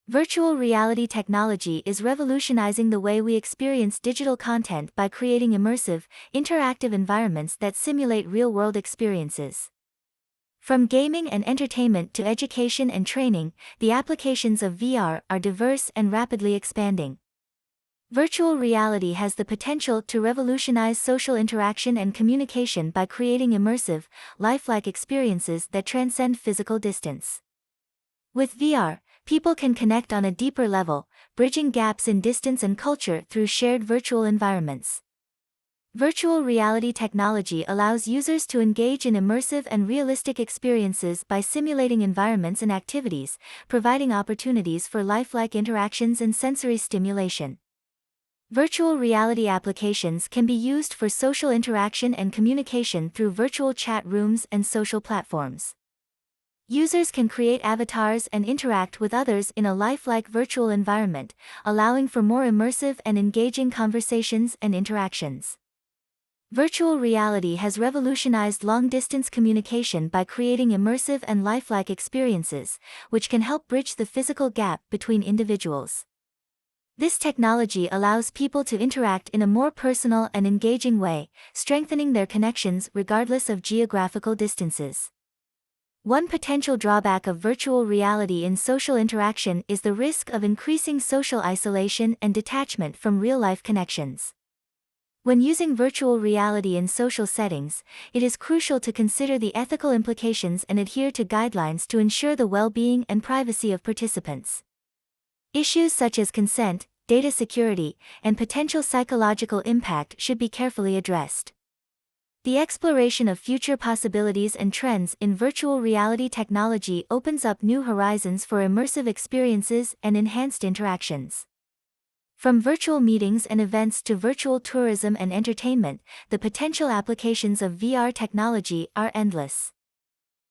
Virtual reality technology is revolutionizing the way we experience digital content by creating immersive, interactive environments that simulate real-world experiences. From gaming and entertainment to education and training, the applications of VR are diverse and rapidly expanding. Virtual reality has the potential to revolutionize social interaction and communication by creating immersive, lifelike experiences that transcend physical distance. With VR, people can connect on a deeper level, bridging gaps in distance and culture through shared virtual environments. Virtual reality technology allows users to engage in immersive and realistic experiences by simulating environments and activities, providing opportunities for lifelike interactions and sensory stimulation. Virtual reality applications can be used for social interaction and communication through virtual chat rooms and social platforms. Users can create avatars and interact with others in a lifelike virtual environment, allowing for more immersive and engaging conversations and interactions. Virtual reality has revolutionized long-distance communication by creating immersive and lifelike experiences, which can help bridge the physical gap between individuals. This technology allows people to interact in a more personal and engaging way, strengthening their connections regardless of geographical distances. One potential drawback of virtual reality in social interaction is the risk of increasing social isolation and detachment from real-life connections. When using virtual reality in social settings, it is crucial to consider the ethical implications and adhere to guidelines to ensure the well-being and privacy of participants. Issues such as consent, data security, and potential psychological impact should be carefully addressed. The exploration of future possibilities and trends in virtual reality technology opens up new horizons for immersive experiences and enhanced interactions. From virtual meetings and events to virtual tourism and entertainment, the potential applications of VR technology are endless.